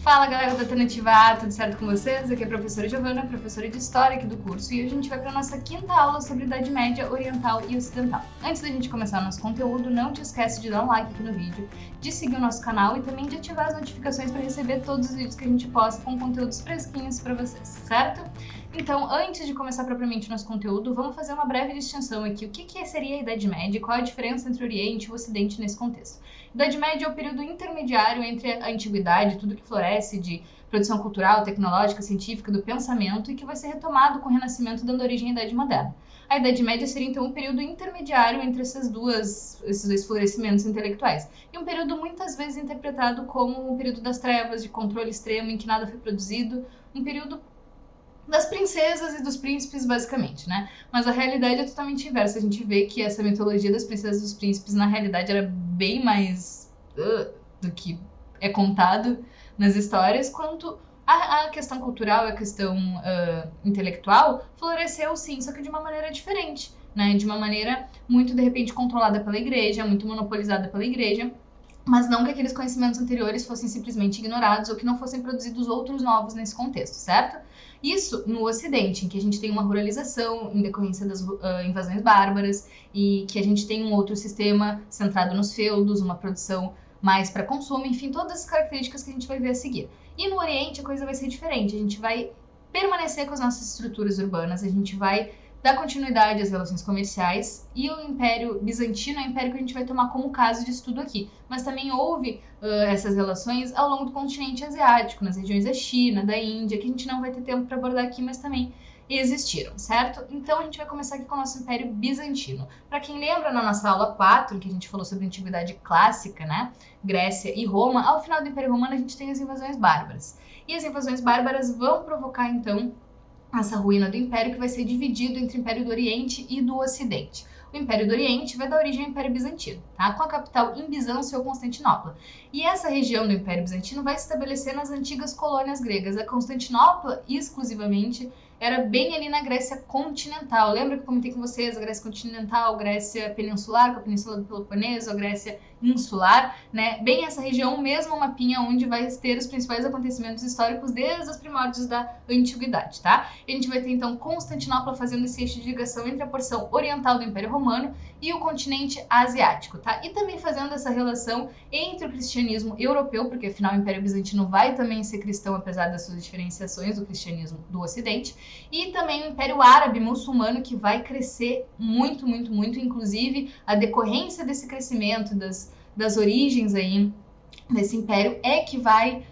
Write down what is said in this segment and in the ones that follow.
Fala galera da Alternativa A, tudo certo com vocês? Aqui é a professora Giovana, professora de História aqui do curso, e hoje a gente vai para a nossa quinta aula sobre Idade Média Oriental e Ocidental. Antes da gente começar o nosso conteúdo, não te esquece de dar um like aqui no vídeo, de seguir o nosso canal e também de ativar as notificações para receber todos os vídeos que a gente posta com conteúdos fresquinhos para vocês, certo? Então, antes de começar propriamente o nosso conteúdo, vamos fazer uma breve distinção aqui. O que seria a Idade Média e qual a diferença entre o Oriente e o Ocidente nesse contexto? Idade Média é o período intermediário entre a Antiguidade, tudo que floresce de produção cultural, tecnológica, científica, do pensamento, e que vai ser retomado com o Renascimento, dando origem à Idade Moderna. A Idade Média seria, então, um período intermediário entre esses dois florescimentos intelectuais. E um período muitas vezes interpretado como um período das trevas, de controle extremo, em que nada foi produzido, um período das princesas e dos príncipes, basicamente, né? Mas a realidade é totalmente inversa. A gente vê que essa mitologia das princesas e dos príncipes, na realidade, era bem mais do que é contado nas histórias, quanto a questão cultural e a questão intelectual floresceu, sim, só que de uma maneira diferente, né? De uma maneira muito, de repente, controlada pela igreja, muito monopolizada pela igreja, mas não que aqueles conhecimentos anteriores fossem simplesmente ignorados ou que não fossem produzidos outros novos nesse contexto, certo? Isso no Ocidente, em que a gente tem uma ruralização em decorrência das invasões bárbaras e que a gente tem um outro sistema centrado nos feudos, uma produção mais para consumo, enfim, todas as características que a gente vai ver a seguir. E no Oriente a coisa vai ser diferente, a gente vai permanecer com as nossas estruturas urbanas, a gente vai dar continuidade às relações comerciais, e o Império Bizantino é o império que a gente vai tomar como caso de estudo aqui. Mas também houve essas relações ao longo do continente asiático, nas regiões da China, da Índia, que a gente não vai ter tempo para abordar aqui, mas também existiram, certo? Então a gente vai começar aqui com o nosso Império Bizantino. Para quem lembra, na nossa aula 4, em que a gente falou sobre a Antiguidade Clássica, né, Grécia e Roma, ao final do Império Romano a gente tem as invasões bárbaras. E as invasões bárbaras vão provocar, então, essa ruína do Império, que vai ser dividido entre o Império do Oriente e do Ocidente. O Império do Oriente vai dar origem ao Império Bizantino, tá? Com a capital em Bizâncio ou Constantinopla. E essa região do Império Bizantino vai se estabelecer nas antigas colônias gregas. A Constantinopla, exclusivamente, era bem ali na Grécia continental. Lembra que eu comentei com vocês a Grécia continental, Grécia peninsular, com a Península do Peloponeso, a Grécia insular, né? Bem essa região, mesmo um mapinha onde vai ter os principais acontecimentos históricos desde os primórdios da Antiguidade, tá? E a gente vai ter, então, Constantinopla fazendo esse eixo de ligação entre a porção oriental do Império Romano e o continente asiático, tá? E também fazendo essa relação entre o cristianismo europeu, porque afinal o Império Bizantino vai também ser cristão, apesar das suas diferenciações do cristianismo do Ocidente, e também o Império Árabe muçulmano, que vai crescer muito, muito, muito, inclusive a decorrência desse crescimento, das origens aí desse império, é que vai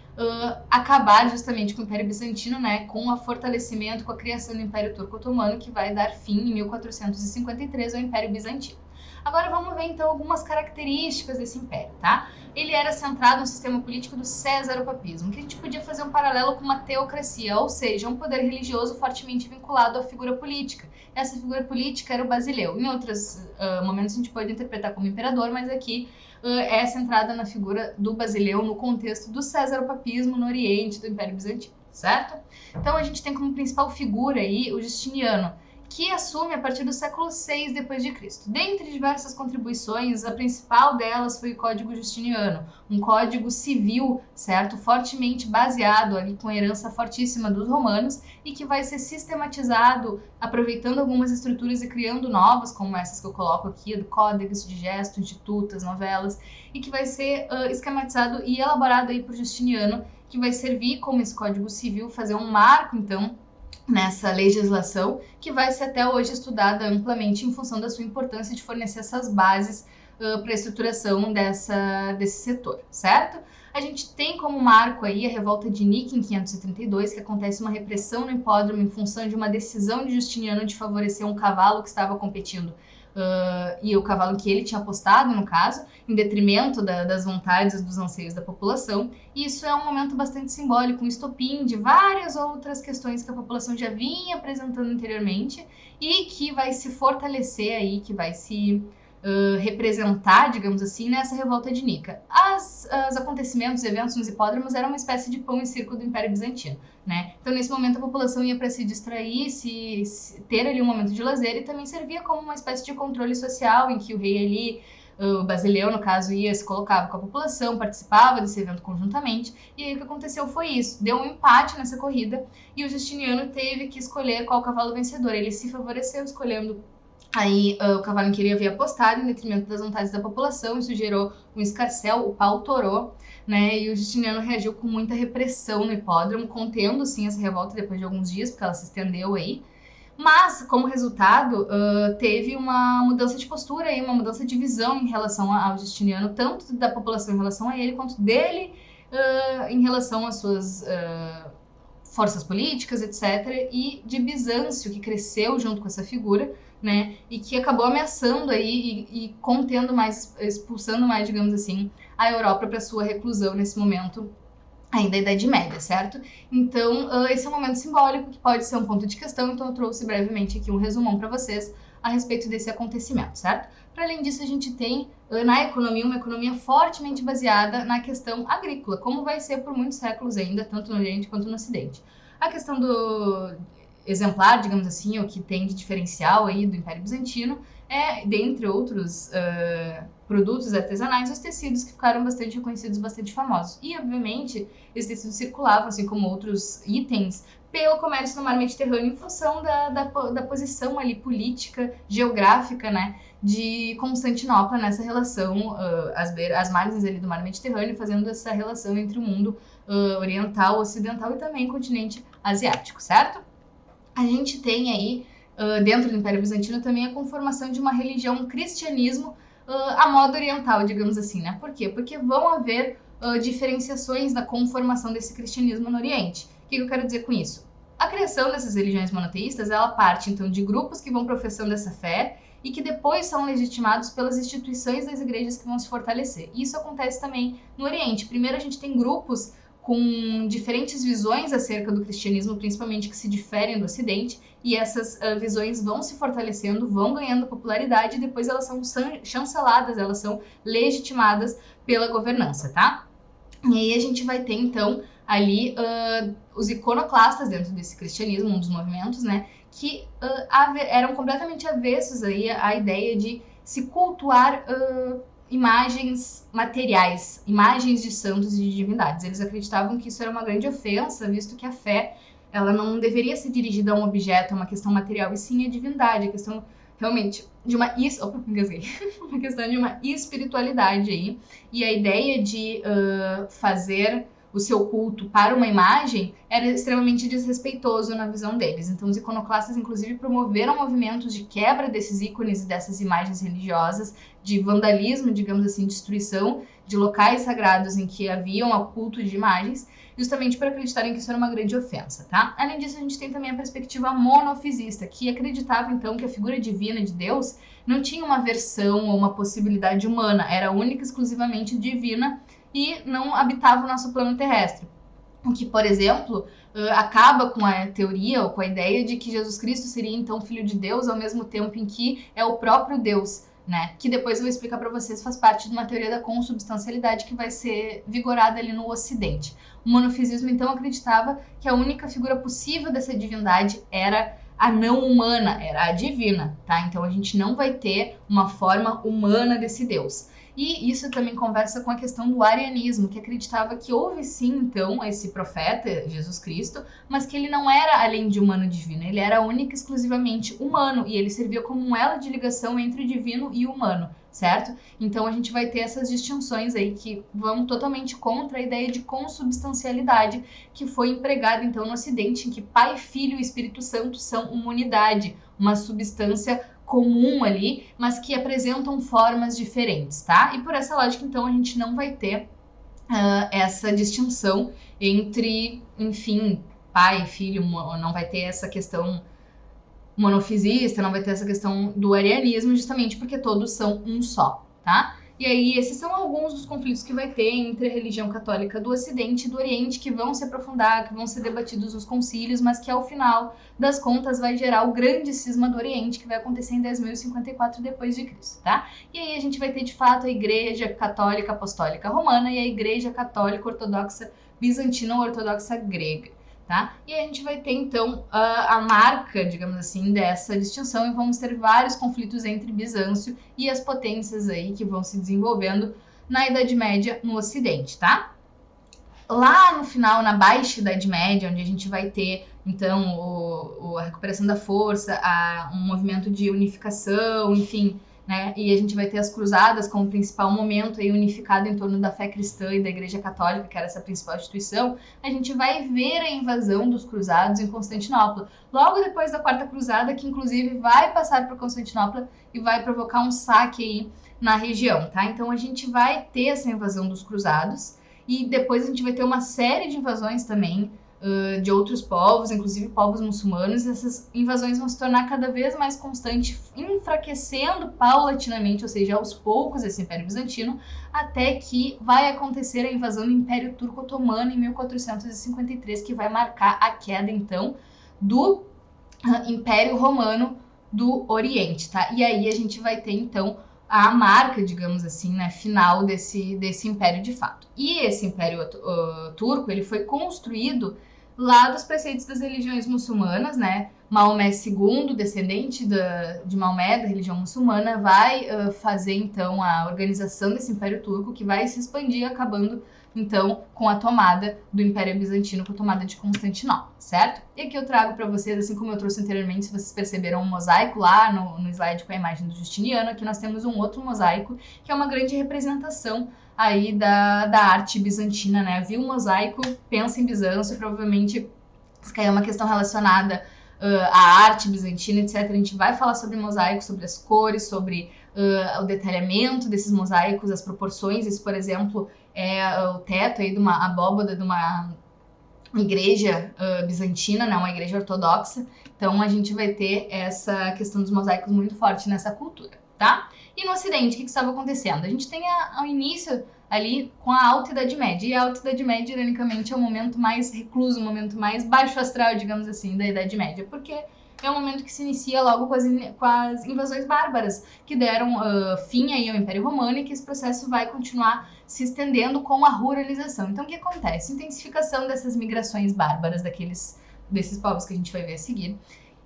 acabar justamente com o Império Bizantino, né, com o fortalecimento, com a criação do Império Turco-Otomano, que vai dar fim em 1453 ao Império Bizantino. Agora vamos ver então algumas características desse império, tá? Ele era centrado no sistema político do césaropapismo, que a gente podia fazer um paralelo com uma teocracia, ou seja, um poder religioso fortemente vinculado à figura política. Essa figura política era o Basileu. Em outros momentos a gente pode interpretar como imperador, mas aqui é centrada na figura do Basileu no contexto do césaropapismo no Oriente do Império Bizantino, certo? Então a gente tem como principal figura aí o Justiniano, que assume a partir do século VI d.C. Dentre diversas contribuições, a principal delas foi o Código Justiniano, um código civil, certo, fortemente baseado ali com herança fortíssima dos romanos e que vai ser sistematizado aproveitando algumas estruturas e criando novas, como essas que eu coloco aqui, do Códex, Digesto, Institutas, novelas, e que vai ser esquematizado e elaborado aí por Justiniano, que vai servir como esse Código Civil, fazer um marco, então, nessa legislação, que vai ser até hoje estudada amplamente em função da sua importância de fornecer essas bases para a estruturação desse setor, certo? A gente tem como marco aí a revolta de Nica em 532, que acontece uma repressão no hipódromo em função de uma decisão de Justiniano de favorecer um cavalo que estava competindo e o cavalo que ele tinha apostado, no caso, em detrimento das vontades, dos anseios da população. E isso é um momento bastante simbólico, um estopim de várias outras questões que a população já vinha apresentando anteriormente e que vai se fortalecer aí, que vai se representar, digamos assim, nessa revolta de Nica. Os acontecimentos, eventos nos hipódromos eram uma espécie de pão e circo do Império Bizantino, né? Então, nesse momento, a população ia para se distrair, ter ali um momento de lazer, e também servia como uma espécie de controle social, em que o rei ali o Basileu, no caso, se colocava com a população, participava desse evento conjuntamente, e aí o que aconteceu foi isso, deu um empate nessa corrida, e o Justiniano teve que escolher qual cavalo vencedor. Ele se favoreceu escolhendo aí o cavalo em que ele havia apostado, em detrimento das vontades da população. Isso gerou um escarcéu, o pau torou, né? E o Justiniano reagiu com muita repressão no hipódromo, contendo sim essa revolta depois de alguns dias, porque ela se estendeu aí. Mas, como resultado, teve uma mudança de postura e uma mudança de visão em relação ao Justiniano, tanto da população em relação a ele, quanto dele em relação às suas forças políticas, etc., e de Bizâncio, que cresceu junto com essa figura, né, e que acabou ameaçando aí e contendo mais, expulsando mais, digamos assim, a Europa para sua reclusão nesse momento ainda da Idade Média, certo? Então, esse é um momento simbólico que pode ser um ponto de questão, então eu trouxe brevemente aqui um resumão para vocês a respeito desse acontecimento, certo? Para além disso, a gente tem na economia uma economia fortemente baseada na questão agrícola, como vai ser por muitos séculos ainda, tanto no Oriente quanto no Ocidente. A questão do exemplar, digamos assim, o que tem de diferencial aí do Império Bizantino dentre outros produtos artesanais, os tecidos que ficaram bastante reconhecidos, bastante famosos. E, obviamente, esses tecidos circulavam, assim como outros itens, pelo comércio no mar Mediterrâneo, em função da posição ali política, geográfica, né, de Constantinopla nessa relação, as margens ali do mar Mediterrâneo, fazendo essa relação entre o mundo oriental, ocidental e também o continente asiático, certo? A gente tem aí, dentro do Império Bizantino, também a conformação de uma religião, um cristianismo à moda oriental, digamos assim, né? Por quê? Porque vão haver diferenciações na conformação desse cristianismo no Oriente. O que eu quero dizer com isso? A criação dessas religiões monoteístas, ela parte, então, de grupos que vão professando essa fé e que depois são legitimados pelas instituições das igrejas que vão se fortalecer. Isso acontece também no Oriente. Primeiro, a gente tem grupos com diferentes visões acerca do cristianismo, principalmente que se diferem do Ocidente, e essas visões vão se fortalecendo, vão ganhando popularidade, e depois elas são chanceladas, elas são legitimadas pela governança, tá? E aí a gente vai ter, então, ali os iconoclastas dentro desse cristianismo, um dos movimentos, né, que eram completamente avessos aí à ideia de se cultuar imagens materiais, imagens de santos e de divindades. Eles acreditavam que isso era uma grande ofensa, visto que a fé, ela não deveria ser dirigida a um objeto, a uma questão material, e sim a divindade, a questão realmente de uma uma questão de uma espiritualidade aí. E a ideia de fazer o seu culto para uma imagem era extremamente desrespeitoso na visão deles. Então, os iconoclastas, inclusive, promoveram movimentos de quebra desses ícones e dessas imagens religiosas, de vandalismo, digamos assim, destruição de locais sagrados em que haviam o culto de imagens, justamente por acreditarem que isso era uma grande ofensa, tá? Além disso, a gente tem também a perspectiva monofisista, que acreditava, então, que a figura divina de Deus não tinha uma versão ou uma possibilidade humana, era única e exclusivamente divina, e não habitava o nosso plano terrestre. O que, por exemplo, acaba com a teoria ou com a ideia de que Jesus Cristo seria então filho de Deus ao mesmo tempo em que é o próprio Deus, né? Que depois eu vou explicar para vocês, faz parte de uma teoria da consubstancialidade que vai ser vigorada ali no Ocidente. O monofisismo então acreditava que a única figura possível dessa divindade era a não humana, era a divina, tá? Então a gente não vai ter uma forma humana desse Deus. E isso também conversa com a questão do arianismo, que acreditava que houve sim, então, esse profeta, Jesus Cristo, mas que ele não era além de humano e divino, ele era único e exclusivamente humano, e ele servia como um elo de ligação entre o divino e o humano, certo? Então a gente vai ter essas distinções aí que vão totalmente contra a ideia de consubstancialidade que foi empregada então no Ocidente, em que Pai, Filho e Espírito Santo são uma unidade, uma substância comum ali, mas que apresentam formas diferentes, tá? E por essa lógica, então, a gente não vai ter essa distinção entre, enfim, pai, filho, não vai ter essa questão monofisista, não vai ter essa questão do arianismo, justamente porque todos são um só, tá? E aí, esses são alguns dos conflitos que vai ter entre a religião católica do Ocidente e do Oriente, que vão se aprofundar, que vão ser debatidos nos concílios, mas que ao final das contas vai gerar o grande cisma do Oriente, que vai acontecer em 10.054 depois de Cristo, tá? E aí a gente vai ter, de fato, a Igreja Católica Apostólica Romana e a Igreja Católica Ortodoxa Bizantina ou Ortodoxa Grega. tá? E a gente vai ter, então, a marca, digamos assim, dessa distinção, e vamos ter vários conflitos entre Bizâncio e as potências aí que vão se desenvolvendo na Idade Média no Ocidente, tá? Lá no final, na Baixa Idade Média, onde a gente vai ter, então, a recuperação da força, um movimento de unificação, enfim, né? E a gente vai ter as cruzadas como principal momento aí unificado em torno da fé cristã e da Igreja Católica, que era essa principal instituição. A gente vai ver a invasão dos cruzados em Constantinopla, logo depois da Quarta Cruzada, que inclusive vai passar por Constantinopla e vai provocar um saque aí na região, tá? Então a gente vai ter essa invasão dos cruzados e depois a gente vai ter uma série de invasões também de outros povos, inclusive povos muçulmanos. Essas invasões vão se tornar cada vez mais constantes, enfraquecendo paulatinamente, ou seja, aos poucos, esse Império Bizantino, até que vai acontecer a invasão do Império Turco-Otomano em 1453, que vai marcar a queda, então, do Império Romano do Oriente, tá? E aí a gente vai ter, então, a marca, digamos assim, né, final desse império de fato. E esse Império Turco, ele foi construído lá dos preceitos das religiões muçulmanas, né? Maomé II, descendente de Maomé, da religião muçulmana, vai fazer, então, a organização desse Império Turco, que vai se expandir, acabando, então, com a tomada do Império Bizantino, com a tomada de Constantinopla, certo? E aqui eu trago para vocês, assim como eu trouxe anteriormente, se vocês perceberam, um mosaico lá no slide com a imagem do Justiniano. Aqui nós temos um outro mosaico, que é uma grande representação aí da arte bizantina, né? Viu o mosaico, pensa em Bizâncio, provavelmente isso é uma questão relacionada à arte bizantina, etc. A gente vai falar sobre mosaico, sobre as cores, sobre o detalhamento desses mosaicos, as proporções. Isso, por exemplo, é o teto aí de uma abóbada de uma igreja bizantina, né, uma igreja ortodoxa. Então a gente vai ter essa questão dos mosaicos muito forte nessa cultura, tá? E no Ocidente, o que estava acontecendo? A gente tem ao início ali com a Alta Idade Média, e a Alta Idade Média, ironicamente, é o momento mais recluso, o momento mais baixo astral, digamos assim, da Idade Média, porque é um momento que se inicia logo com as invasões bárbaras, que deram fim aí ao Império Romano, e que esse processo vai continuar se estendendo com a ruralização. Então, o que acontece? Intensificação dessas migrações bárbaras desses povos que a gente vai ver a seguir.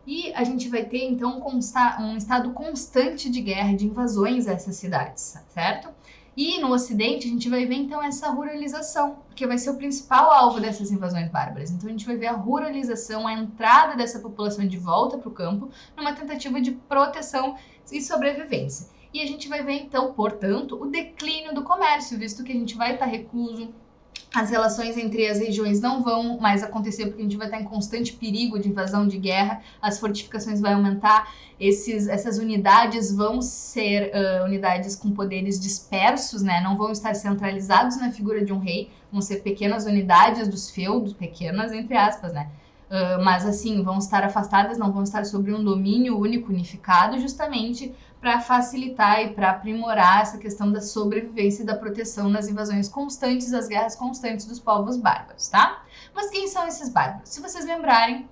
E a gente vai ter, então, um estado constante de guerra, de invasões a essas cidades, certo? E no Ocidente, a gente vai ver, então, essa ruralização, que vai ser o principal alvo dessas invasões bárbaras. Então, a gente vai ver a ruralização, a entrada dessa população de volta para o campo, numa tentativa de proteção e sobrevivência. E a gente vai ver, então, portanto, o declínio do comércio, visto que a gente vai estar recluso, as relações entre as regiões não vão mais acontecer, porque a gente vai estar em constante perigo de invasão, de guerra, as fortificações vão aumentar, essas unidades vão ser unidades com poderes dispersos, né? Não vão estar centralizados na figura de um rei, vão ser pequenas unidades dos feudos, pequenas entre aspas, né? Mas assim, vão estar afastadas, não vão estar sobre um domínio único, unificado, justamente para facilitar e para aprimorar essa questão da sobrevivência e da proteção nas invasões constantes, das guerras constantes dos povos bárbaros, tá? Mas quem são esses bárbaros? Se vocês lembrarem,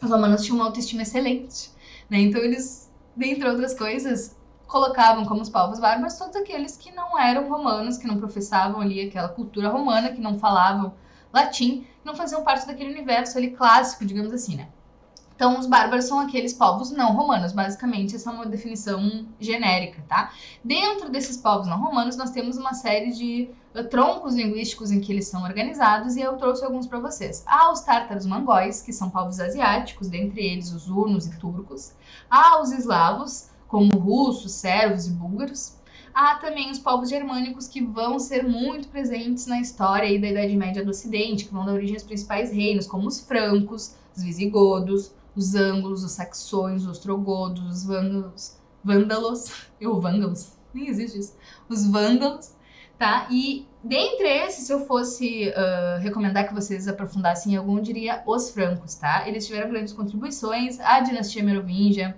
os romanos tinham uma autoestima excelente, né? Então eles, dentre outras coisas, colocavam como os povos bárbaros todos aqueles que não eram romanos, que não professavam ali aquela cultura romana, que não falavam latim, que não faziam parte daquele universo ali clássico, digamos assim, né? Então, os bárbaros são aqueles povos não romanos, basicamente, essa é uma definição genérica, tá? Dentro desses povos não romanos, nós temos uma série de troncos linguísticos em que eles são organizados, e eu trouxe alguns para vocês. Há os tártaros mongóis, que são povos asiáticos, dentre eles os hunos e turcos. Há os eslavos, como russos, sérvios e búlgaros. Há também os povos germânicos, que vão ser muito presentes na história aí da Idade Média do Ocidente, que vão dar origem aos principais reinos, como os francos, os visigodos, os ângulos, os saxões, os ostrogodos, os vândalos, nem existe isso, os vândalos, tá? E dentre esses, se eu fosse recomendar que vocês aprofundassem em algum, eu diria os francos, tá? Eles tiveram grandes contribuições à dinastia merovingia,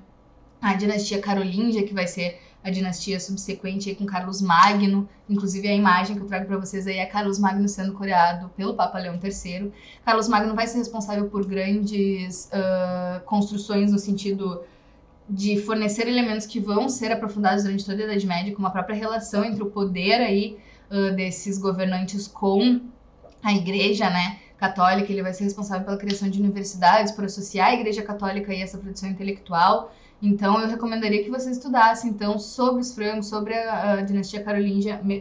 à dinastia carolíngia, que vai ser a dinastia subsequente aí com Carlos Magno. Inclusive a imagem que eu trago para vocês aí é Carlos Magno sendo coroado pelo Papa Leão III. Carlos Magno vai ser responsável por grandes construções no sentido de fornecer elementos que vão ser aprofundados durante toda a Idade Média, como a própria relação entre o poder aí desses governantes com a igreja, né? católica, ele vai ser responsável pela criação de universidades, por associar a Igreja Católica e essa produção intelectual. Então, eu recomendaria que você estudasse, então, sobre os frangos, sobre a dinastia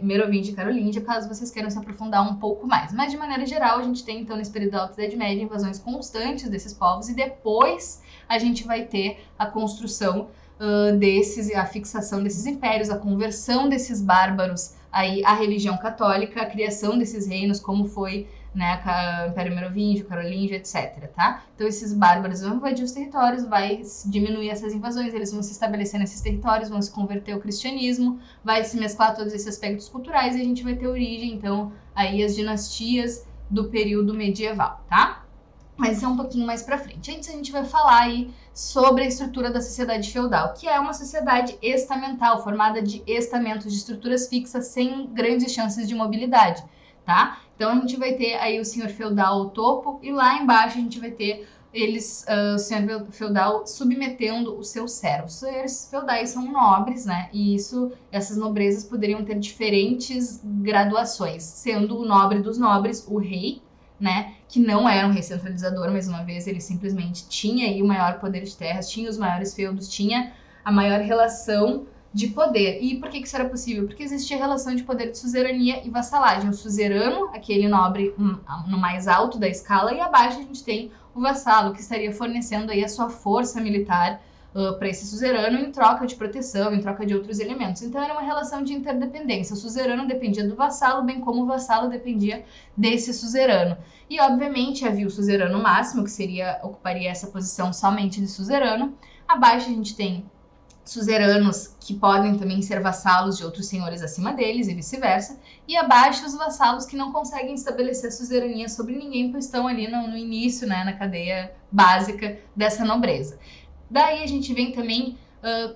Merovíngia e Carolíngia, caso vocês queiram se aprofundar um pouco mais. Mas, de maneira geral, a gente tem, então, nesse período da Alta Idade Média, invasões constantes desses povos, e depois a gente vai ter a construção a fixação desses impérios, a conversão desses bárbaros aí à religião católica, a criação desses reinos, como foi, né, o Império Merovingio, Carolíngio, etc, tá? Então esses bárbaros vão invadir os territórios, vai diminuir essas invasões, eles vão se estabelecer nesses territórios, vão se converter ao cristianismo, vai se mesclar todos esses aspectos culturais e a gente vai ter origem, então, aí as dinastias do período medieval, tá? Mas isso é um pouquinho mais pra frente. Antes a gente vai falar aí sobre a estrutura da sociedade feudal, que é uma sociedade estamental, formada de estamentos, de estruturas fixas, sem grandes chances de mobilidade, tá? Então a gente vai ter aí o senhor feudal ao topo, e lá embaixo a gente vai ter o senhor feudal submetendo os seus servos. Os senhores feudais são nobres, né? E essas nobrezas poderiam ter diferentes graduações, sendo o nobre dos nobres o rei, né, que não era um rei centralizador, mais uma vez, ele simplesmente tinha aí o maior poder de terras, tinha os maiores feudos, tinha a maior relação de poder. E por que isso era possível? Porque existia a relação de poder de suzerania e vassalagem. O suzerano, aquele nobre no mais alto da escala, e abaixo a gente tem o vassalo, que estaria fornecendo aí a sua força militar para esse suzerano em troca de proteção, em troca de outros elementos. Então era uma relação de interdependência. O suzerano dependia do vassalo, bem como o vassalo dependia desse suzerano. E obviamente havia o suzerano máximo, que ocuparia essa posição somente de suzerano. Abaixo a gente tem suzeranos que podem também ser vassalos de outros senhores acima deles e vice-versa, e abaixo os vassalos que não conseguem estabelecer suzerania sobre ninguém, pois estão ali no início, né, na cadeia básica dessa nobreza. Daí a gente vem também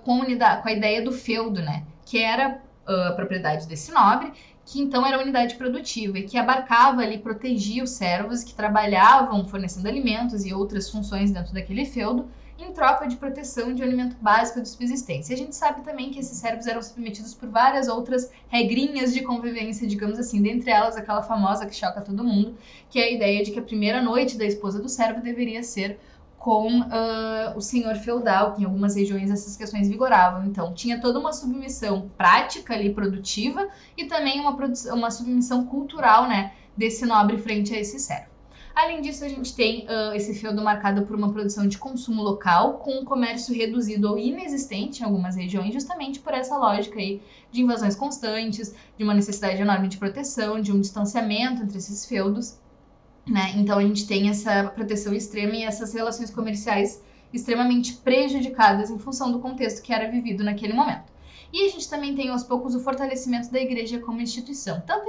com a ideia do feudo, né? Que era a propriedade desse nobre, que então era a unidade produtiva e que abarcava ali, protegia os servos que trabalhavam fornecendo alimentos e outras funções dentro daquele feudo, em troca de proteção de um alimento básico de subsistência. E a gente sabe também que esses servos eram submetidos por várias outras regrinhas de convivência, digamos assim, dentre elas aquela famosa que choca todo mundo, que é a ideia de que a primeira noite da esposa do servo deveria ser com o senhor feudal, que em algumas regiões essas questões vigoravam. Então, tinha toda uma submissão prática ali, produtiva, e também uma submissão cultural, né, desse nobre frente a esse servo. Além disso, a gente tem esse feudo marcado por uma produção de consumo local, com um comércio reduzido ou inexistente em algumas regiões, justamente por essa lógica aí de invasões constantes, de uma necessidade enorme de proteção, de um distanciamento entre esses feudos, né? Então a gente tem essa proteção extrema e essas relações comerciais extremamente prejudicadas em função do contexto que era vivido naquele momento. E a gente também tem aos poucos o fortalecimento da igreja como instituição, tanto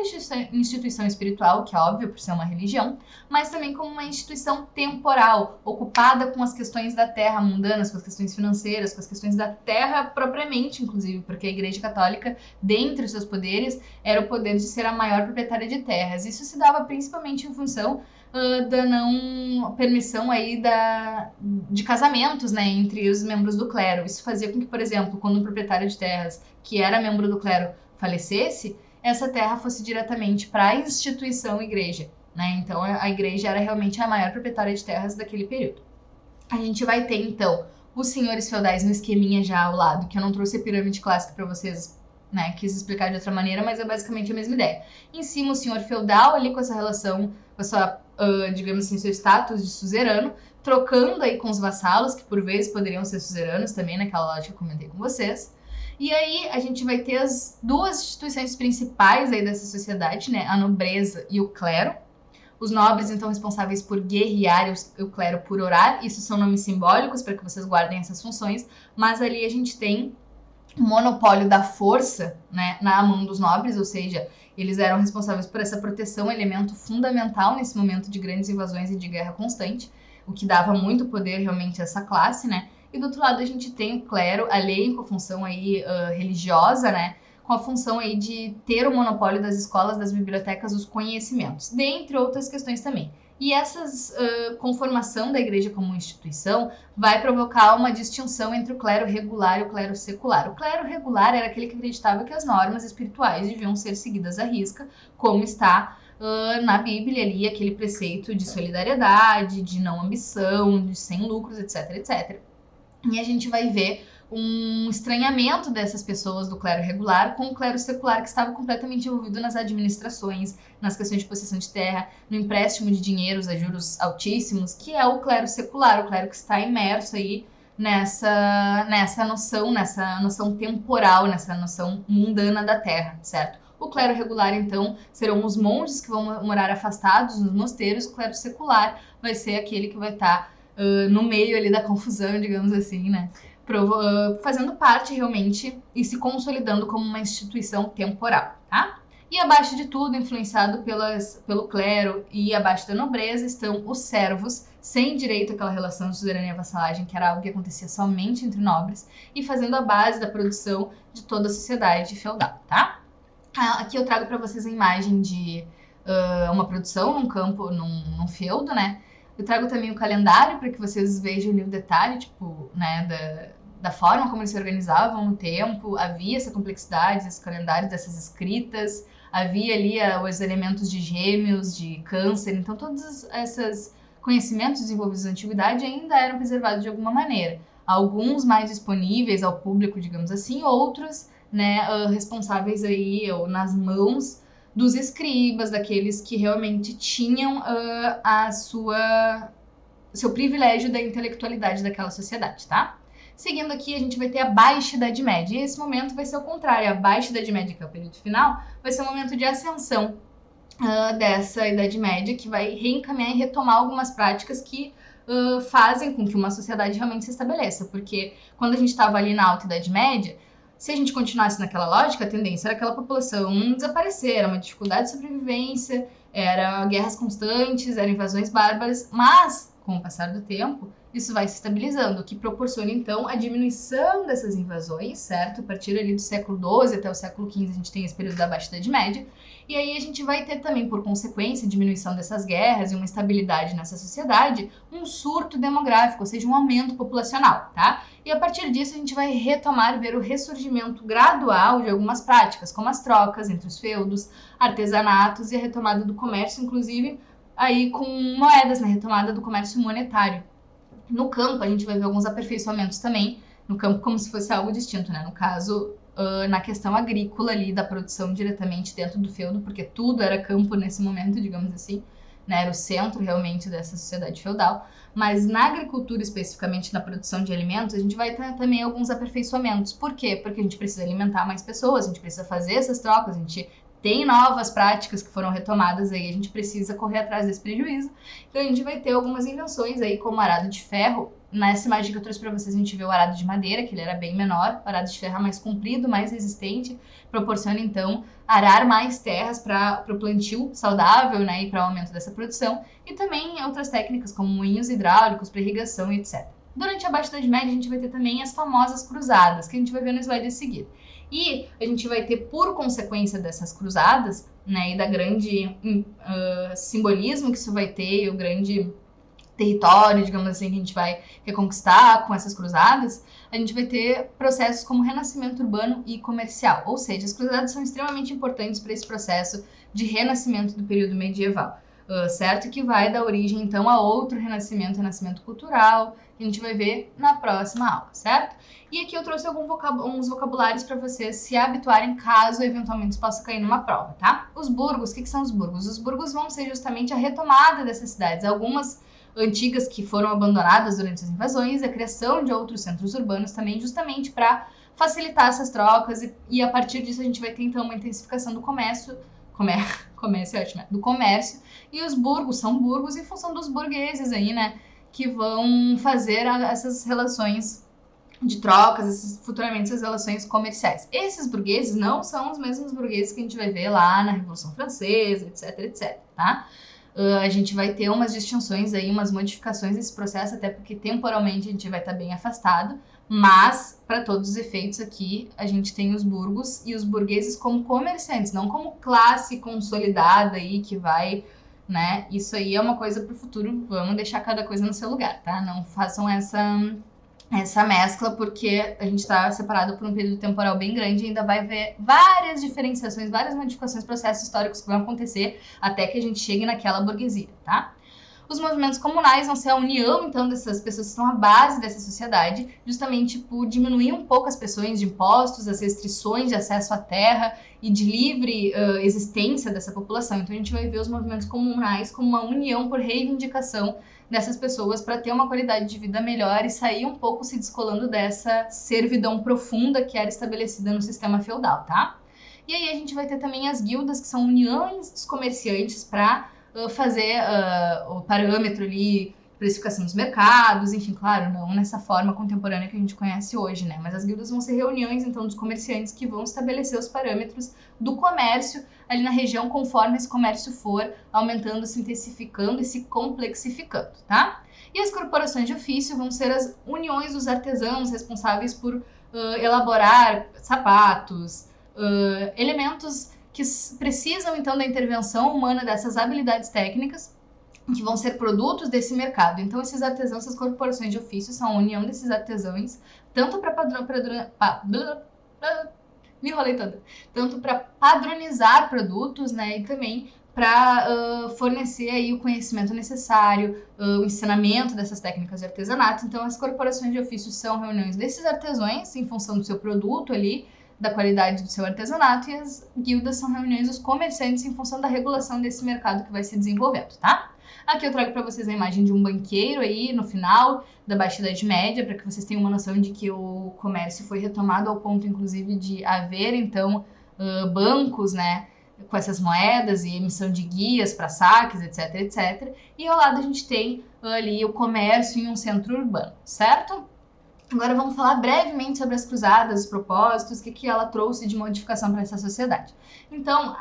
instituição espiritual, que é óbvio por ser uma religião, mas também como uma instituição temporal, ocupada com as questões da terra mundanas, com as questões financeiras, com as questões da terra propriamente, inclusive, porque a igreja católica, dentre os seus poderes, era o poder de ser a maior proprietária de terras. Isso se dava principalmente em função da não permissão aí de casamentos, né, entre os membros do clero. Isso fazia com que, por exemplo, quando um proprietário de terras que era membro do clero falecesse, essa terra fosse diretamente para a instituição igreja, né? Então a igreja era realmente a maior proprietária de terras daquele período. A gente vai ter então os senhores feudais no esqueminha já ao lado, que eu não trouxe a pirâmide clássica para vocês, né? Quis explicar de outra maneira, mas é basicamente a mesma ideia. Em cima o senhor feudal ali com essa relação, com a sua digamos assim, seu status de suzerano, trocando aí com os vassalos, que por vezes poderiam ser suzeranos também, naquela lógica que eu comentei com vocês. E aí a gente vai ter as duas instituições principais aí dessa sociedade, né, a nobreza e o clero. Os nobres, então, responsáveis por guerrear e o clero por orar. Isso são nomes simbólicos para que vocês guardem essas funções, mas ali a gente tem o monopólio da força, né, na mão dos nobres, ou seja, eles eram responsáveis por essa proteção, elemento fundamental nesse momento de grandes invasões e de guerra constante, o que dava muito poder realmente a essa classe, né? E do outro lado a gente tem o clero, a lei com a função aí religiosa, né? Com a função aí de ter o monopólio das escolas, das bibliotecas, dos conhecimentos, dentre outras questões também. E essa conformação da igreja como instituição vai provocar uma distinção entre o clero regular e o clero secular. O clero regular era aquele que acreditava que as normas espirituais deviam ser seguidas à risca, como está na Bíblia ali, aquele preceito de solidariedade, de não ambição, de sem lucros, etc, etc. E a gente vai ver um estranhamento dessas pessoas do clero regular com o clero secular, que estava completamente envolvido nas administrações, nas questões de possessão de terra, no empréstimo de dinheiros a juros altíssimos, que é o clero secular, o clero que está imerso aí nessa noção temporal, nessa noção mundana da terra, certo? O clero regular, então, serão os monges que vão morar afastados nos mosteiros. O clero secular vai ser aquele que vai estar no meio ali da confusão, digamos assim, né? Fazendo parte realmente e se consolidando como uma instituição temporal, tá? E abaixo de tudo, influenciado pelo clero e abaixo da nobreza, estão os servos, sem direito àquela relação de suzerania e vassalagem, que era algo que acontecia somente entre nobres, e fazendo a base da produção de toda a sociedade feudal, tá? Aqui eu trago para vocês a imagem de uma produção num campo, num feudo, né? Eu trago também o calendário para que vocês vejam o detalhe, tipo, né, da forma como eles se organizavam no tempo. Havia essa complexidade, esses calendários, dessas escritas, havia ali os elementos de gêmeos, de câncer, então todos esses conhecimentos desenvolvidos na antiguidade ainda eram preservados de alguma maneira. Alguns mais disponíveis ao público, digamos assim, outros, né, responsáveis aí, ou nas mãos dos escribas, daqueles que realmente tinham seu privilégio da intelectualidade daquela sociedade, tá? Seguindo aqui, a gente vai ter a Baixa Idade Média, e esse momento vai ser o contrário. A Baixa Idade Média, que é o período final, vai ser um momento de ascensão dessa Idade Média, que vai reencaminhar e retomar algumas práticas que fazem com que uma sociedade realmente se estabeleça, porque quando a gente estava ali na Alta Idade Média, se a gente continuasse naquela lógica, a tendência era aquela população desaparecer, era uma dificuldade de sobrevivência, eram guerras constantes, eram invasões bárbaras, mas, com o passar do tempo, isso vai se estabilizando, o que proporciona, então, a diminuição dessas invasões, certo? A partir ali do século XII até o século XV, a gente tem esse período da Baixa Idade Média, e aí a gente vai ter também, por consequência, a diminuição dessas guerras e uma estabilidade nessa sociedade, um surto demográfico, ou seja, um aumento populacional, tá? E a partir disso a gente vai retomar, ver o ressurgimento gradual de algumas práticas, como as trocas entre os feudos, artesanatos e a retomada do comércio, inclusive aí com moedas, na retomada do comércio monetário. No campo, a gente vai ver alguns aperfeiçoamentos também, no campo como se fosse algo distinto, né? No caso, na questão agrícola ali, da produção diretamente dentro do feudo, porque tudo era campo nesse momento, digamos assim, né? Era o centro realmente dessa sociedade feudal. Mas na agricultura, especificamente na produção de alimentos, a gente vai ter também alguns aperfeiçoamentos. Por quê? Porque a gente precisa alimentar mais pessoas, a gente precisa fazer essas trocas, a gente tem novas práticas que foram retomadas aí, a gente precisa correr atrás desse prejuízo. Então a gente vai ter algumas invenções aí, como o arado de ferro. Nessa imagem que eu trouxe para vocês, a gente vê o arado de madeira, que ele era bem menor. O arado de ferro é mais comprido, mais resistente, proporciona então arar mais terras para o plantio saudável, né, e para o aumento dessa produção. E também outras técnicas como moinhos hidráulicos para irrigação e etc. Durante a Baixa Idade Média, a gente vai ter também as famosas cruzadas, que a gente vai ver no slide a seguir. E a gente vai ter, por consequência dessas cruzadas, né, e da grande simbolismo que isso vai ter, e o grande território, digamos assim, que a gente vai reconquistar com essas cruzadas, a gente vai ter processos como renascimento urbano e comercial. Ou seja, as cruzadas são extremamente importantes para esse processo de renascimento do período medieval. Certo? Que vai dar origem, então, a outro renascimento cultural, que a gente vai ver na próxima aula, certo? E aqui eu trouxe alguns vocabulários para vocês se habituarem, caso eventualmente possa cair numa prova, tá? Os burgos, o que são os burgos? Os burgos vão ser justamente a retomada dessas cidades, algumas antigas que foram abandonadas durante as invasões, a criação de outros centros urbanos também, justamente para facilitar essas trocas, e a partir disso a gente vai ter, então, uma intensificação do comércio é ótimo, né? Do comércio, e os burgos são burgos em função dos burgueses aí, né, que vão fazer essas relações de trocas, futuramente essas relações comerciais. Esses burgueses não são os mesmos burgueses que a gente vai ver lá na Revolução Francesa, etc, etc, tá? A gente vai ter umas distinções aí, umas modificações desse processo, até porque temporalmente a gente vai estar bem afastado, mas, para todos os efeitos aqui, a gente tem os burgos e os burgueses como comerciantes, não como classe consolidada aí que vai né? Isso aí é uma coisa pro futuro, vamos deixar cada coisa no seu lugar, tá? Não façam essa mescla, porque a gente está separado por um período temporal bem grande e ainda vai ver várias diferenciações, várias modificações, processos históricos que vão acontecer até que a gente chegue naquela burguesia, tá? Os movimentos comunais vão ser a união, então, dessas pessoas que estão à base dessa sociedade, justamente por diminuir um pouco as pressões de impostos, as restrições de acesso à terra e de livre existência dessa população. Então, a gente vai ver os movimentos comunais como uma união por reivindicação dessas pessoas para ter uma qualidade de vida melhor e sair um pouco se descolando dessa servidão profunda que era estabelecida no sistema feudal, tá? E aí a gente vai ter também as guildas, que são uniões dos comerciantes para fazer o parâmetro ali, precificação dos mercados, enfim, claro, não nessa forma contemporânea que a gente conhece hoje, né? Mas as guildas vão ser reuniões, então, dos comerciantes que vão estabelecer os parâmetros do comércio ali na região, conforme esse comércio for aumentando, se intensificando e se complexificando, tá? E as corporações de ofício vão ser as uniões dos artesãos responsáveis por elaborar sapatos, elementos que precisam, então, da intervenção humana, dessas habilidades técnicas, que vão ser produtos desse mercado. Então, esses artesãos, essas corporações de ofício, são a união desses artesãos, tanto para me enrolei toda. Tanto para padronizar produtos, né, e também para fornecer aí o conhecimento necessário, o ensinamento dessas técnicas de artesanato. Então, as corporações de ofício são reuniões desses artesãos em função do seu produto ali, da qualidade do seu artesanato, e as guildas são reuniões dos comerciantes em função da regulação desse mercado que vai se desenvolvendo, tá? Aqui eu trago para vocês a imagem de um banqueiro aí no final da Baixa Idade Média, para que vocês tenham uma noção de que o comércio foi retomado ao ponto, inclusive, de haver, então, bancos, né, com essas moedas e emissão de guias para saques, etc, etc. E ao lado a gente tem ali o comércio em um centro urbano, certo? Agora vamos falar brevemente sobre as cruzadas, os propósitos, o que ela trouxe de modificação para essa sociedade. Então,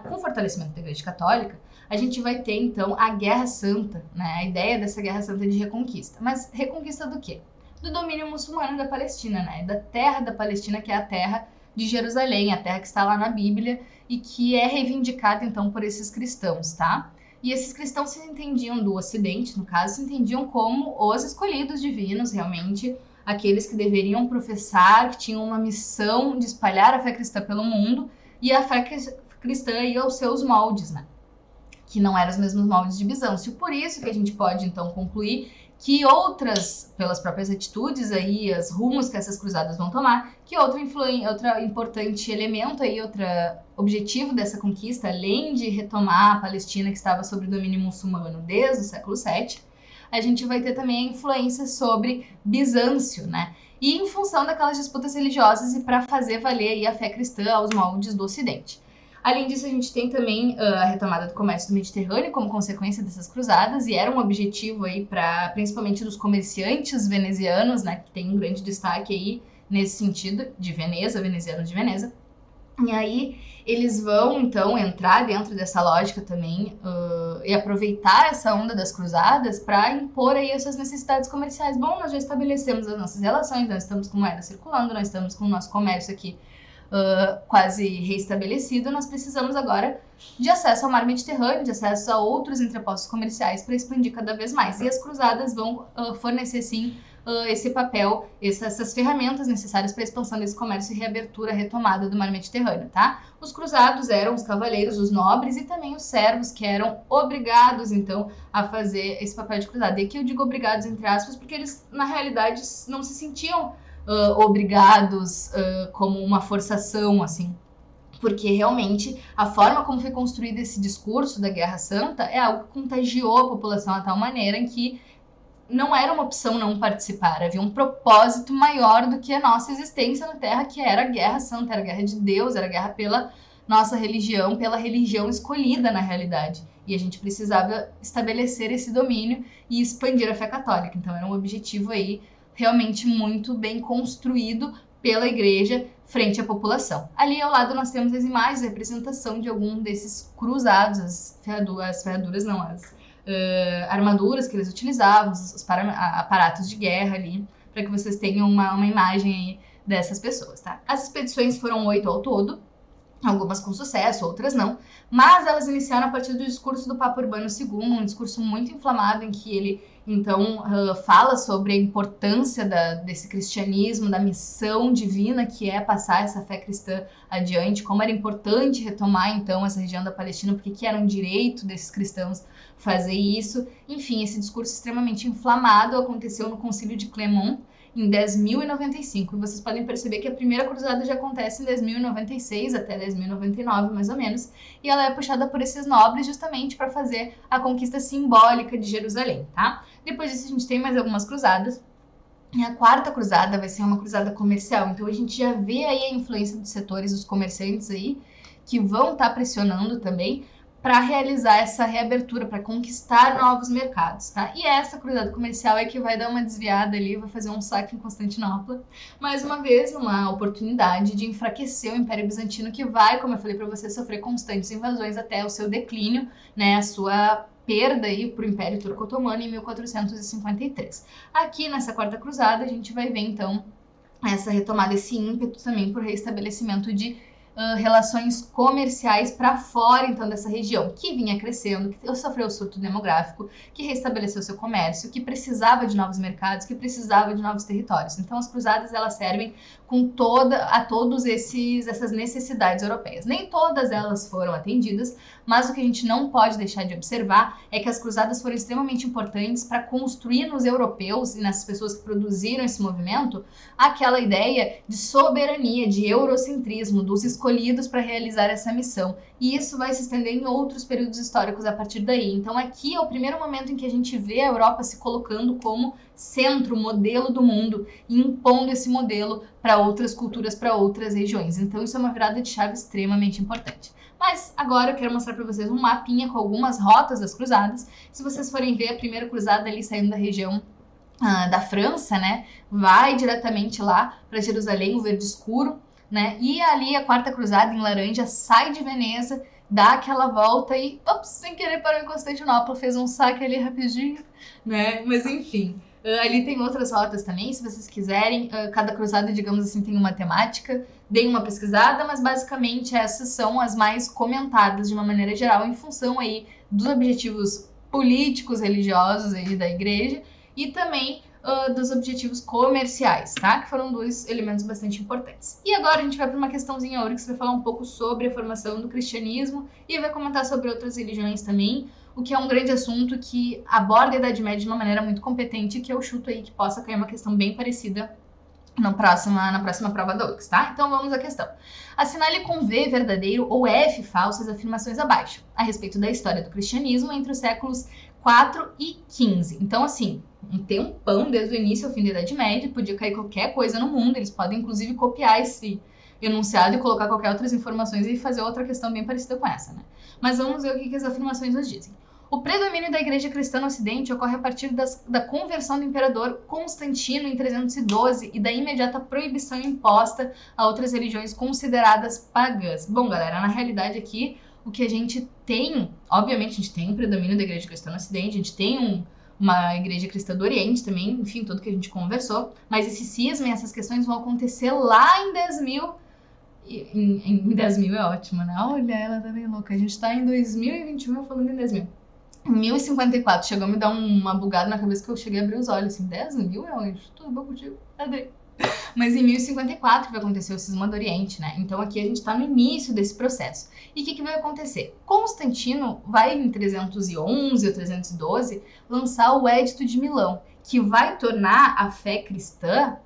com o fortalecimento da Igreja Católica, a gente vai ter, então, a Guerra Santa, né? A ideia dessa Guerra Santa de reconquista. Mas reconquista do quê? Do domínio muçulmano da Palestina, né? Da terra da Palestina, que é a terra de Jerusalém, a terra que está lá na Bíblia e que é reivindicada, então, por esses cristãos, tá? E esses cristãos se entendiam do Ocidente, no caso, se entendiam como os escolhidos divinos, realmente, aqueles que deveriam professar, que tinham uma missão de espalhar a fé cristã pelo mundo, e a fé cristã ia aos seus moldes, né? Que não eram os mesmos moldes de Bizâncio. Por isso que a gente pode, então, concluir que outras, pelas próprias atitudes aí, os rumos que essas cruzadas vão tomar, que outro importante elemento aí, outro objetivo dessa conquista, além de retomar a Palestina que estava sob domínio muçulmano desde o século VII, a gente vai ter também a influência sobre Bizâncio, né? E em função daquelas disputas religiosas e para fazer valer aí a fé cristã aos moldes do Ocidente. Além disso, a gente tem também a retomada do comércio do Mediterrâneo como consequência dessas cruzadas, e era um objetivo aí para principalmente dos comerciantes venezianos, né, que tem um grande destaque aí nesse sentido, de Veneza, venezianos de Veneza. E aí eles vão, então, entrar dentro dessa lógica também e aproveitar essa onda das cruzadas para impor aí essas necessidades comerciais. Bom, nós já estabelecemos as nossas relações, nós estamos com moeda circulando, nós estamos com o nosso comércio aqui quase reestabelecido, nós precisamos agora de acesso ao mar Mediterrâneo, de acesso a outros entrepostos comerciais para expandir cada vez mais. E as cruzadas vão fornecer, sim, esse papel, essas ferramentas necessárias para a expansão desse comércio e reabertura, retomada do mar Mediterrâneo, tá? Os cruzados eram os cavaleiros, os nobres e também os servos, que eram obrigados, então, a fazer esse papel de cruzada. E aqui eu digo obrigados, entre aspas, porque eles, na realidade, não se sentiam obrigados como uma forçação, assim, porque realmente a forma como foi construído esse discurso da Guerra Santa é algo que contagiou a população a tal maneira em que não era uma opção não participar, havia um propósito maior do que a nossa existência na Terra, que era a Guerra Santa, era a guerra de Deus, era a guerra pela nossa religião, pela religião escolhida na realidade. E a gente precisava estabelecer esse domínio e expandir a fé católica. Então era um objetivo aí realmente muito bem construído pela igreja frente à população. Ali ao lado nós temos as imagens, a representação de algum desses cruzados, as armaduras que eles utilizavam, os aparatos de guerra ali, para que vocês tenham uma imagem aí dessas pessoas, tá? As expedições foram 8 ao todo, algumas com sucesso, outras não, mas elas iniciaram a partir do discurso do Papa Urbano II, um discurso muito inflamado em que ele, então, fala sobre a importância desse cristianismo, da missão divina que é passar essa fé cristã adiante, como era importante retomar, então, essa região da Palestina, porque que era um direito desses cristãos fazer isso. Enfim, esse discurso extremamente inflamado aconteceu no Concílio de Clermont, em 10.095, e vocês podem perceber que a primeira cruzada já acontece em 10.096 até 10.099, mais ou menos, e ela é puxada por esses nobres justamente para fazer a conquista simbólica de Jerusalém, tá? Depois disso a gente tem mais algumas cruzadas, e a quarta cruzada vai ser uma cruzada comercial, então a gente já vê aí a influência dos setores, dos comerciantes aí, que vão estar pressionando também para realizar essa reabertura, para conquistar novos mercados, tá? E essa cruzada comercial é que vai dar uma desviada ali, vai fazer um saque em Constantinopla, mais uma vez uma oportunidade de enfraquecer o Império Bizantino, que vai, como eu falei para você, sofrer constantes invasões até o seu declínio, né, a sua perda aí para o Império Turco-Otomano em 1453. Aqui nessa quarta cruzada a gente vai ver então essa retomada, esse ímpeto também por reestabelecimento de relações comerciais para fora, então, dessa região, que vinha crescendo, que sofreu o surto demográfico, que restabeleceu seu comércio, que precisava de novos mercados, que precisava de novos territórios. Então, as cruzadas, elas servem com todos essas necessidades europeias. Nem todas elas foram atendidas, mas o que a gente não pode deixar de observar é que as cruzadas foram extremamente importantes para construir nos europeus e nas pessoas que produziram esse movimento aquela ideia de soberania, de eurocentrismo, dos escolhidos para realizar essa missão. E isso vai se estender em outros períodos históricos a partir daí. Então aqui é o primeiro momento em que a gente vê a Europa se colocando como centro, modelo do mundo, e impondo esse modelo para outras culturas, para outras regiões. Então isso é uma virada de chave extremamente importante. Mas agora eu quero mostrar para vocês um mapinha com algumas rotas das cruzadas. Se vocês forem ver a primeira cruzada ali saindo da região da França, né, vai diretamente lá para Jerusalém, o verde escuro, né, e ali a quarta cruzada em laranja sai de Veneza, dá aquela volta e, ops, sem querer parou em Constantinopla, fez um saque ali rapidinho, né, mas enfim. Ali tem outras rotas também, se vocês quiserem, cada cruzada, digamos assim, tem uma temática, deem uma pesquisada, mas basicamente essas são as mais comentadas de uma maneira geral, em função aí dos objetivos políticos, religiosos aí da igreja, e também dos objetivos comerciais, tá? Que foram dois elementos bastante importantes. E agora a gente vai para uma questãozinha ouro, que vai falar um pouco sobre a formação do cristianismo e vai comentar sobre outras religiões também, o que é um grande assunto que aborda a Idade Média de uma maneira muito competente, que eu chuto aí que possa cair uma questão bem parecida na próxima prova da UX, tá? Então vamos à questão. Assinale com V verdadeiro ou F falso as afirmações abaixo, a respeito da história do cristianismo entre os séculos 4 e 15. Então, assim, um tempão desde o início ao fim da Idade Média, podia cair qualquer coisa no mundo, eles podem inclusive copiar esse enunciado e colocar qualquer outras informações e fazer outra questão bem parecida com essa, né? Mas vamos ver o que as afirmações nos dizem. O predomínio da Igreja Cristã no Ocidente ocorre a partir da conversão do imperador Constantino em 312 e da imediata proibição imposta a outras religiões consideradas pagãs. Bom, galera, na realidade aqui, o que a gente tem, obviamente a gente tem o predomínio da Igreja Cristã no Ocidente, a gente tem uma Igreja Cristã do Oriente também, enfim, tudo que a gente conversou, mas esse cisma e essas questões vão acontecer lá em 10.000, em 10.000 é ótimo, né? Olha, ela tá bem louca, a gente tá em 2021 falando em 10.000. 1054, chegou a me dar uma bugada na cabeça que eu cheguei a abrir os olhos, assim, 10.000 é onde? Tudo bom contigo? Adri. Mas em 1054 vai acontecer o cisma do Oriente, né? Então aqui a gente tá no início desse processo. E o que vai acontecer? Constantino vai em 311 ou 312 lançar o Edito de Milão, que vai tornar a fé cristã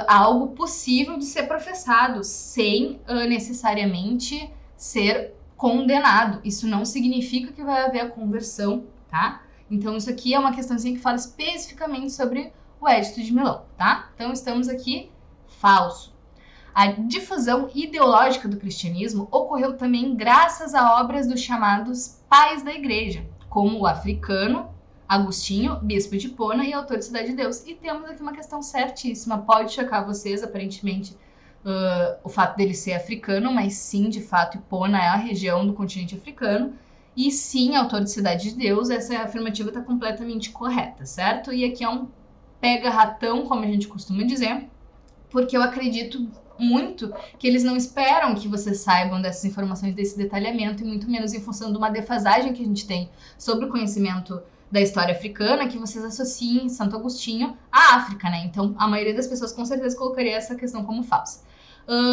algo possível de ser professado, sem necessariamente ser condenado. Isso não significa que vai haver a conversão, tá? Então isso aqui é uma questãozinha que fala especificamente sobre o Edito de Milão, tá? Então estamos aqui, falso. A difusão ideológica do cristianismo ocorreu também graças a obras dos chamados pais da igreja, como o africano, Agostinho, bispo de Hipona e autor de Cidade de Deus. E temos aqui uma questão certíssima, pode chocar vocês, aparentemente, o fato dele ser africano, mas sim, de fato, Hipona é a região do continente africano, e sim, autor de Cidade de Deus, essa afirmativa está completamente correta, certo? E aqui é um pega-ratão, como a gente costuma dizer, porque eu acredito muito que eles não esperam que vocês saibam dessas informações, desse detalhamento, e muito menos em função de uma defasagem que a gente tem sobre o conhecimento da história africana, que vocês associem Santo Agostinho à África, né? Então, a maioria das pessoas com certeza colocaria essa questão como falsa.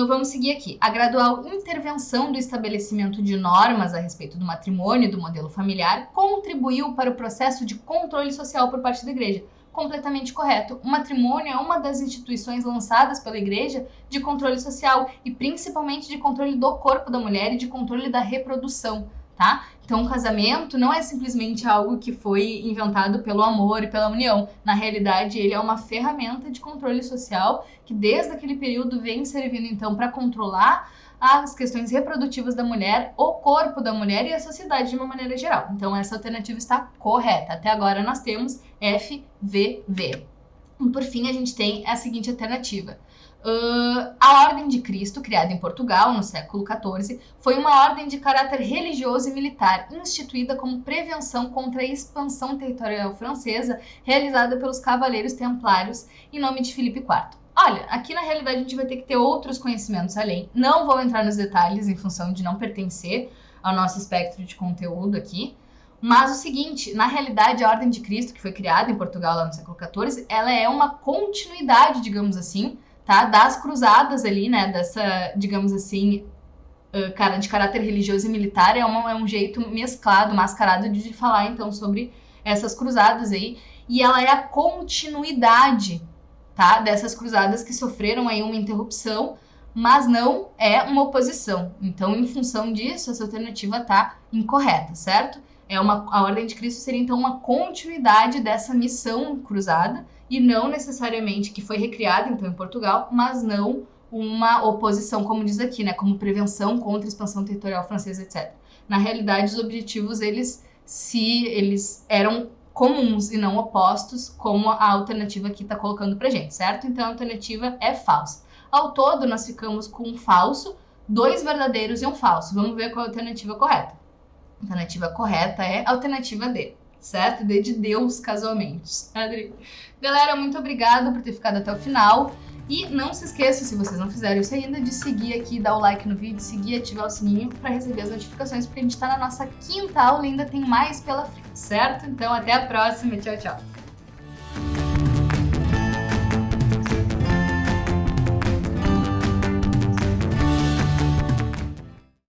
Vamos seguir aqui. A gradual intervenção do estabelecimento de normas a respeito do matrimônio e do modelo familiar contribuiu para o processo de controle social por parte da Igreja. Completamente correto. O matrimônio é uma das instituições lançadas pela Igreja de controle social e principalmente de controle do corpo da mulher e de controle da reprodução, tá? Então, o casamento não é simplesmente algo que foi inventado pelo amor e pela união. Na realidade, ele é uma ferramenta de controle social que desde aquele período vem servindo, então, para controlar as questões reprodutivas da mulher, o corpo da mulher e a sociedade de uma maneira geral. Então, essa alternativa está correta. Até agora, nós temos FVV. E, por fim, a gente tem a seguinte alternativa. A Ordem de Cristo, criada em Portugal no século XIV, foi uma ordem de caráter religioso e militar, instituída como prevenção contra a expansão territorial francesa realizada pelos Cavaleiros Templários em nome de Filipe IV. Olha, aqui na realidade a gente vai ter que ter outros conhecimentos além. Não vou entrar nos detalhes em função de não pertencer ao nosso espectro de conteúdo aqui. Mas o seguinte, na realidade a Ordem de Cristo, que foi criada em Portugal lá no século XIV, ela é uma continuidade, digamos assim, tá, das cruzadas ali, né, dessa, digamos assim, de caráter religioso e militar, é um jeito mesclado, mascarado de falar, então, sobre essas cruzadas aí, e ela é a continuidade, tá, dessas cruzadas que sofreram aí uma interrupção, mas não é uma oposição. Então, em função disso, essa alternativa tá incorreta, certo? A Ordem de Cristo seria, então, uma continuidade dessa missão cruzada, e não necessariamente que foi recriada, então, em Portugal, mas não uma oposição, como diz aqui, né, como prevenção contra a expansão territorial francesa, etc. Na realidade, os objetivos, eles eram comuns e não opostos, como a alternativa aqui está colocando pra gente, certo? Então, a alternativa é falsa. Ao todo, nós ficamos com um falso, 2 verdadeiros e um falso. Vamos ver qual é a alternativa correta. A alternativa correta é a alternativa D, certo? D de Deus, casualmente. Adri. Galera, muito obrigada por ter ficado até o final. E não se esqueça, se vocês não fizeram isso ainda, de seguir aqui, dar o like no vídeo, seguir e ativar o sininho para receber as notificações, porque a gente está na nossa 5ª aula e ainda tem mais pela frente, certo? Então, até a próxima. Tchau, tchau.